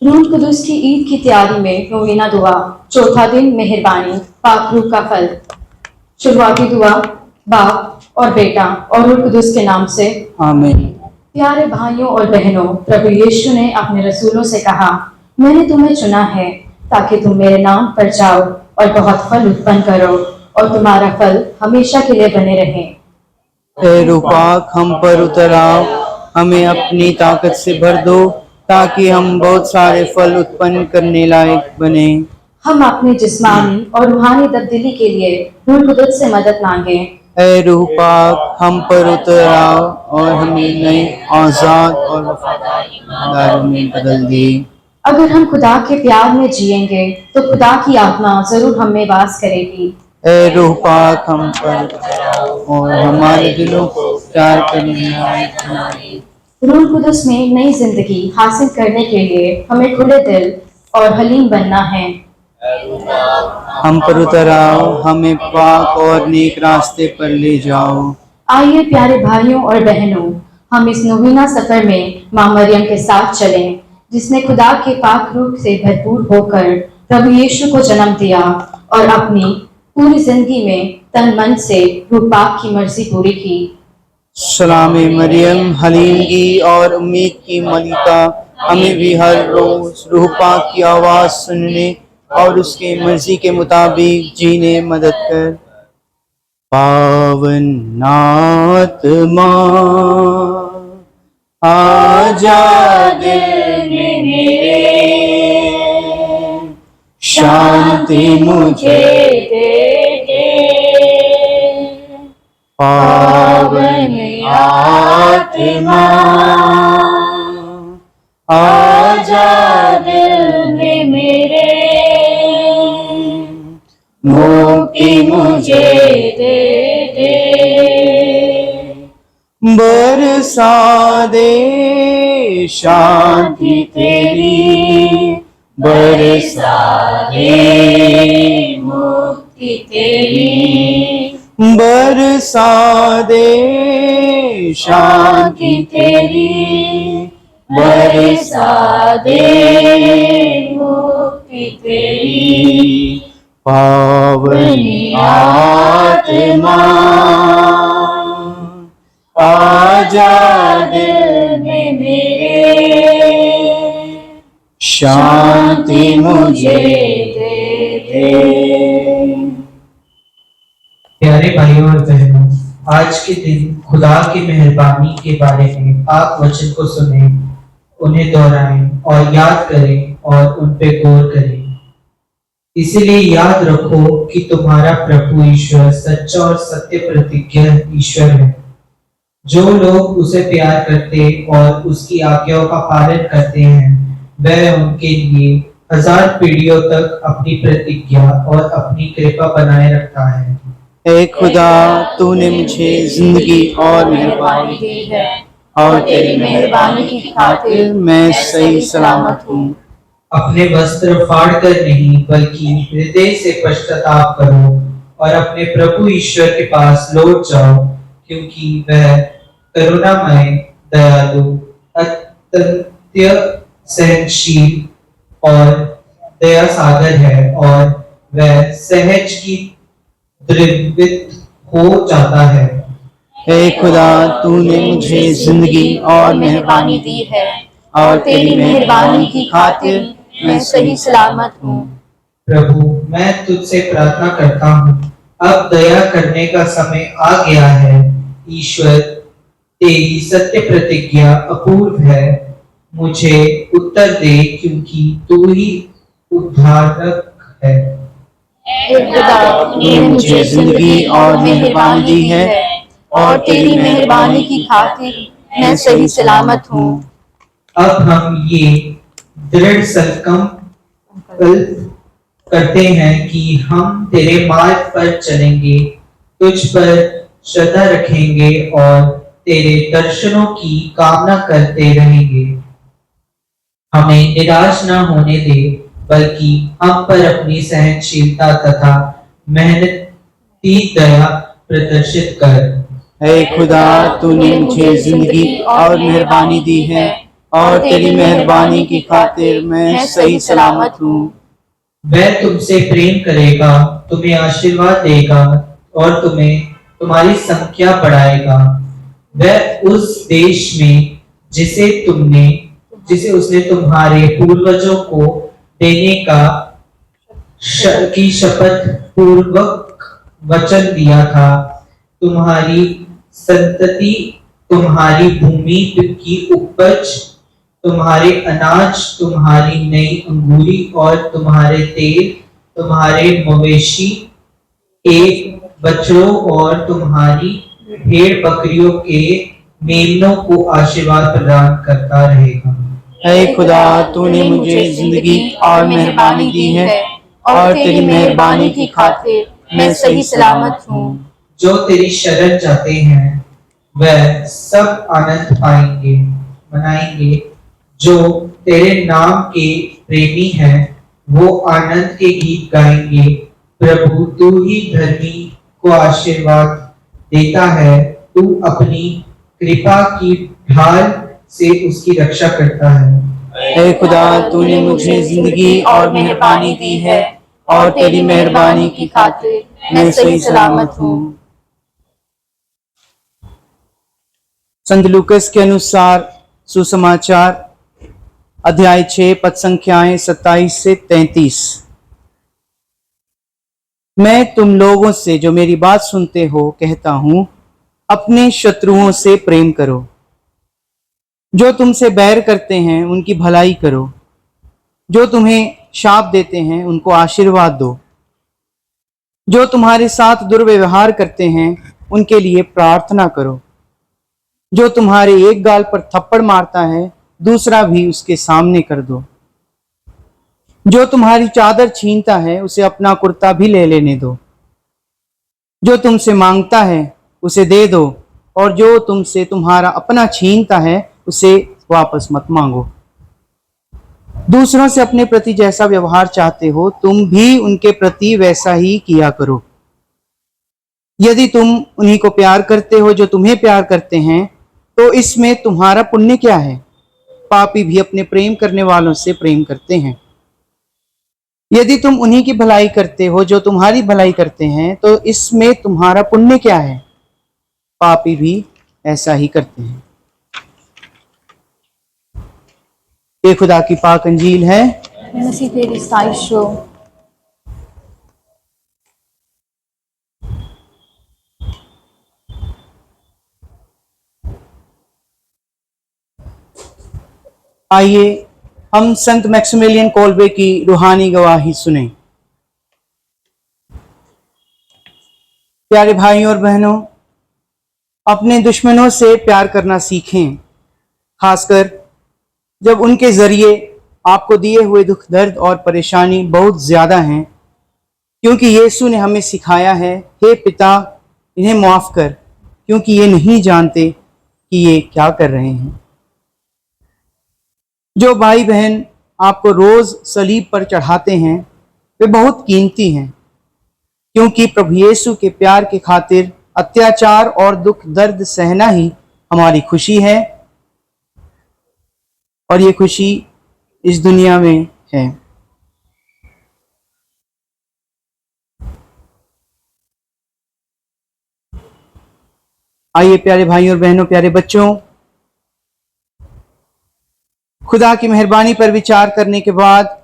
रूह कुदुस की ईद की तैयारी में नौवीना दुआ। चौथा दिन मेहरबानी, पाक रूह का फल। शुरुआती दुआ बाप और बेटा और रूह कुदुस के नाम से आमीन। प्यारे भाइयों और बहनों, प्रभु यीशु ने अपने रसूलों से कहा, मैंने तुम्हें चुना है ताकि तुम मेरे नाम पर जाओ और बहुत फल उत्पन्न करो और तुम्हारा फल हमेशा के लिए बने रहे। हे रूह पाक, हम पर उतर आओ, हमें अपनी ताकत से भर दो ताकि हम बहुत सारे फल उत्पन्न करने लायक बने। हम अपनी जिस्मानी और रूहानी तब्दीली के लिए रूह कुदुस से मदद मांगे। हे रूह पाक, हम पर उतर आओ और हमें नए आजाद और वफादार ईमानदारों में बदल दे। अगर हम खुदा के प्यार में जिएंगे तो खुदा की आत्मा जरूर हम में वास करेगी। हे रूह पाक, हम पर उतर आओ और हमारे दिलों को प्यार करने लायक बना दे। रूह कुदुस में नई जिंदगी हासिल करने के लिए हमें खुले दिल और हलीम बनना है। हम पर उतर आओ, हमें पाक और नेक रास्ते पर ले जाओ। आइए प्यारे भाइयों और बहनों, हम इस नवीना सफर में मां मरियम के साथ चलें, जिसने खुदा के पाक रूह से भरपूर होकर प्रभु यीशु को जन्म दिया और अपनी पूरी जिंदगी में तन मन से रूह पाक की मर्जी पूरी की। सलाम मरियम, हलीम की और उम्मीद की मलिका, हमें भी हर रोज रूह पाक की आवाज सुनने और उसके मर्जी के मुताबिक जीने मदद कर। पावन आत्मा आजा दिल में मेरे, शांति मुझे दे दे। पावन आत्मा आजा दिल में मेरे, मुक्ति मुझे दे दे। बरसा दे शांति तेरी, बरसा दे मुक्ति तेरी, बरसा दे शांति तेरी, बरसा दे मुक्ति तेरी। पावन आत्मा आजा दिल में मेरे, शांति मुझे दे दे। प्यारे भाइयों और बहनों, आज के दिन खुदा की मेहरबानी के बारे में पाक वचन को सुने, उन्हें दोहराएं और याद करें और उन पे गौर करें। इसीलिए याद रखो कि तुम्हारा प्रभु ईश्वर सच्चा और सत्य प्रतिज्ञा ईश्वर है। जो लोग उसे प्यार करते और उसकी आज्ञाओं का पालन करते हैं, वह उनके लिए 1000 पीढ़ियों तक अपनी प्रतिज्ञा और अपनी कृपा बनाए रखता है। हे खुदा, तूने मुझे जिंदगी और मेहरबानी दी है और तेरी मेहरबानी की खातिर मैं सही सलामत हूँ। अपने वस्त्र फाड़ कर नहीं बल्कि हृदय से पश्चाताप करो और अपने प्रभु ईश्वर के पास लौट जाओ, क्योंकि वह करुणामय, दयालु, अत्यंत सहनशील और दया सागर है और वह सहज की द्रवित हो जाता है। हे खुदा, तूने मुझे जिंदगी और मेहरबानी दी है और तेरी मेहरबानी की खातिर मैं सही सलामत हूँ। प्रभु, मैं तुझसे प्रार्थना करता हूँ, अब दया करने का समय आ गया है। ईश्वर, तेरी सत्य प्रतिज्ञा अपूर्व है, मुझे उत्तर दे, क्योंकि तू ही उद्धारक है। खुदा, तूने मुझे जिंदगी और मेहरबानी दी है और तेरी मेहरबानी की खातिर मैं सही सलामत हूँ। अब हम ये दृढ़ संकल्प करते हैं कि हम तेरे मार्ग पर चलेंगे, तुझ पर श्रद्धा रखेंगे और तेरे दर्शनों की कामना करते रहेंगे। हमें निराश न होने दे, बल्कि हम पर अपनी सहनशीलता तथा मेहनती दया प्रदर्शित कर। हे खुदा, तूने मुझे जिंदगी और मेहरबानी दी है और तेरी मेहरबानी की खातिर मैं सही सलामत हूँ। वह तुमसे प्रेम करेगा, तुम्हें आशीर्वाद देगा और तुम्हें तुम्हारी संख्या बढ़ाएगा। वह उस देश में जिसे उसने तुम्हारे पूर्वजों को देने की शपथ पूर्वक वचन दिया था, तुम्हारी संतति, तुम्हारी भूमि की उपज, तुम्हारे अनाज, तुम्हारी नई अंगूरी और तुम्हारे तेल, तुम्हारे मवेशी, एक बछड़ों और तुम्हारी भेड़ बकरियों के मेमनों को आशीर्वाद प्रदान करता रहेगा। हे खुदा, तूने मुझे जिंदगी और मेहरबानी दी है और तेरी मेहरबानी की खातिर मैं सही सलामत हूँ। जो तेरी शरण जाते हैं वह सब आनंद पाएंगे, मनाएंगे। जो तेरे नाम के प्रेमी हैं वो आनंद के गीत गाएंगे। प्रभु, तू ही धर्मी को आशीर्वाद देता है, तू अपनी कृपा की ढाल से उसकी रक्षा करता है। हे खुदा, तूने मुझे जिंदगी और मेहरबानी दी है और तेरी मेहरबानी की खातिर मैं सही सलामत हूँ। संत लूकास के अनुसार सुसमाचार अध्याय 6 पद संख्याएं 27 से 33। मैं तुम लोगों से जो मेरी बात सुनते हो कहता हूं, अपने शत्रुओं से प्रेम करो, जो तुमसे बैर करते हैं उनकी भलाई करो, जो तुम्हें शाप देते हैं उनको आशीर्वाद दो, जो तुम्हारे साथ दुर्व्यवहार करते हैं उनके लिए प्रार्थना करो, जो तुम्हारे एक गाल पर थप्पड़ मारता है दूसरा भी उसके सामने कर दो, जो तुम्हारी चादर छीनता है उसे अपना कुर्ता भी ले लेने दो, जो तुमसे मांगता है उसे दे दो और जो तुमसे तुम्हारा अपना छीनता है उसे वापस मत मांगो। दूसरों से अपने प्रति जैसा व्यवहार चाहते हो तुम भी उनके प्रति वैसा ही किया करो। यदि तुम उन्हीं को प्यार करते हो जो तुम्हें प्यार करते हैं तो इसमें तुम्हारा पुण्य क्या है? पापी भी अपने प्रेम करने वालों से प्रेम करते हैं। यदि तुम उन्हीं की भलाई करते हो जो तुम्हारी भलाई करते हैं तो इसमें तुम्हारा पुण्य क्या है? पापी भी ऐसा ही करते हैं। ये खुदा की पाक अंजील है। मसीह तेरी साइश हो। आइए हम संत मैक्सिमिलियन कोल्बे की रूहानी गवाही सुने। प्यारे भाइयों और बहनों, अपने दुश्मनों से प्यार करना सीखें, खासकर जब उनके जरिए आपको दिए हुए दुख दर्द और परेशानी बहुत ज्यादा हैं, क्योंकि यीशु ने हमें सिखाया है, हे पिता इन्हें माफ कर क्योंकि ये नहीं जानते कि ये क्या कर रहे हैं। जो भाई बहन आपको रोज सलीब पर चढ़ाते हैं वे बहुत कीमती हैं, क्योंकि प्रभु यीशु के प्यार के खातिर अत्याचार और दुख दर्द सहना ही हमारी खुशी है और ये खुशी इस दुनिया में है। आइए प्यारे भाइयों और बहनों, प्यारे बच्चों, खुदा की मेहरबानी पर विचार करने के बाद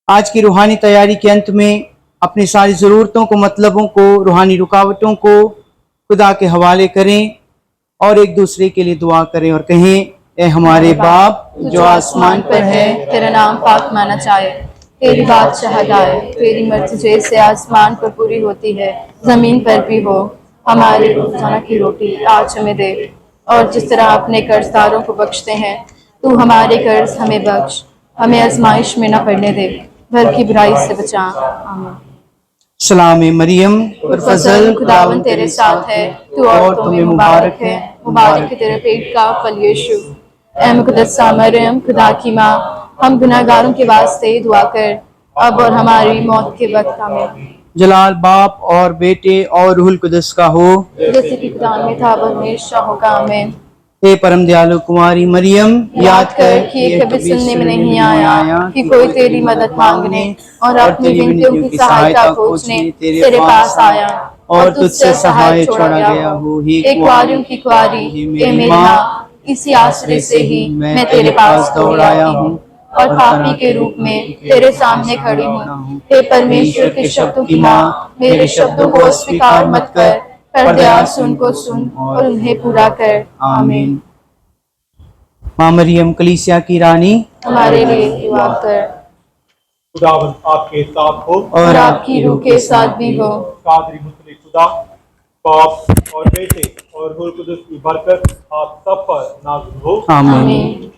आज की रूहानी तैयारी के अंत में अपनी सारी ज़रूरतों को, मतलबों को, रूहानी रुकावटों को खुदा के हवाले करें और एक दूसरे के लिए दुआ करें और कहें, ए हमारे बाप जो आसमान पर है, तेरा नाम पाक माना जाए, तेरी बादशाहत आए, तेरी मर्जी जैसे आसमान पर पूरी होती है जमीन पर भी हो। हमारी रोजाना की रोटी आज हमें दे और जिस तरह अपने कर्जदारों को बख्शते हैं तू हमारे कर्ज हमें बख्श, हमें आजमाइश में न पड़ने दे बल्कि बुराई से बचा। आमीन। सलाम मरियम फजल खुदावन तेरे साथ है, तू औरतों में मुबारक है, मुबारक है तेरे पेट का फल यीशु। ऐ मुक़द्दसा मरियम खुदा की माँ, हम गुनाहगारों के वास्ते दुआ कर अब और हमारी मौत के वक्त। आमीन। जलाल बाप और बेटे और रूहुल कुदस का हो, जैसे कि खुदा में था अब हमेशा होगा। आमीन। हे परम दयालु कुमारी मरियम, याद कर कि ये कभी सुनने में नहीं आया कि कोई तेरी मदद मांगने और अपनी विनतियों की सहायता खोजने तेरे पास आया और तुझसे सहाय छोड़ा गया हो। हे एक कुंवारियों की कुंवारी, हे मेरी माँ, इसी आश्रय से ही मैं तेरे पास दौड़ आया हूँ और पापी के रूप में तेरे सामने खड़ी हूँ। हे परमेश्वर के शब्दों की माँ, मेरे शब्दों को अस्वीकार मत कर, पर दया से उनको सुन और उन्हें पूरा कर। आमीन। माँ मरियम कलीसिया की रानी, हमारे लिए दुआ कर। खुदावन आपके साथ हो और आपकी रूह के साथ भी हो। कादरी मुतले खुदा, बाप और बेटे और रूह कुदस की बरकत आप सब पर नाज़िल हो। आमीन। आमीन।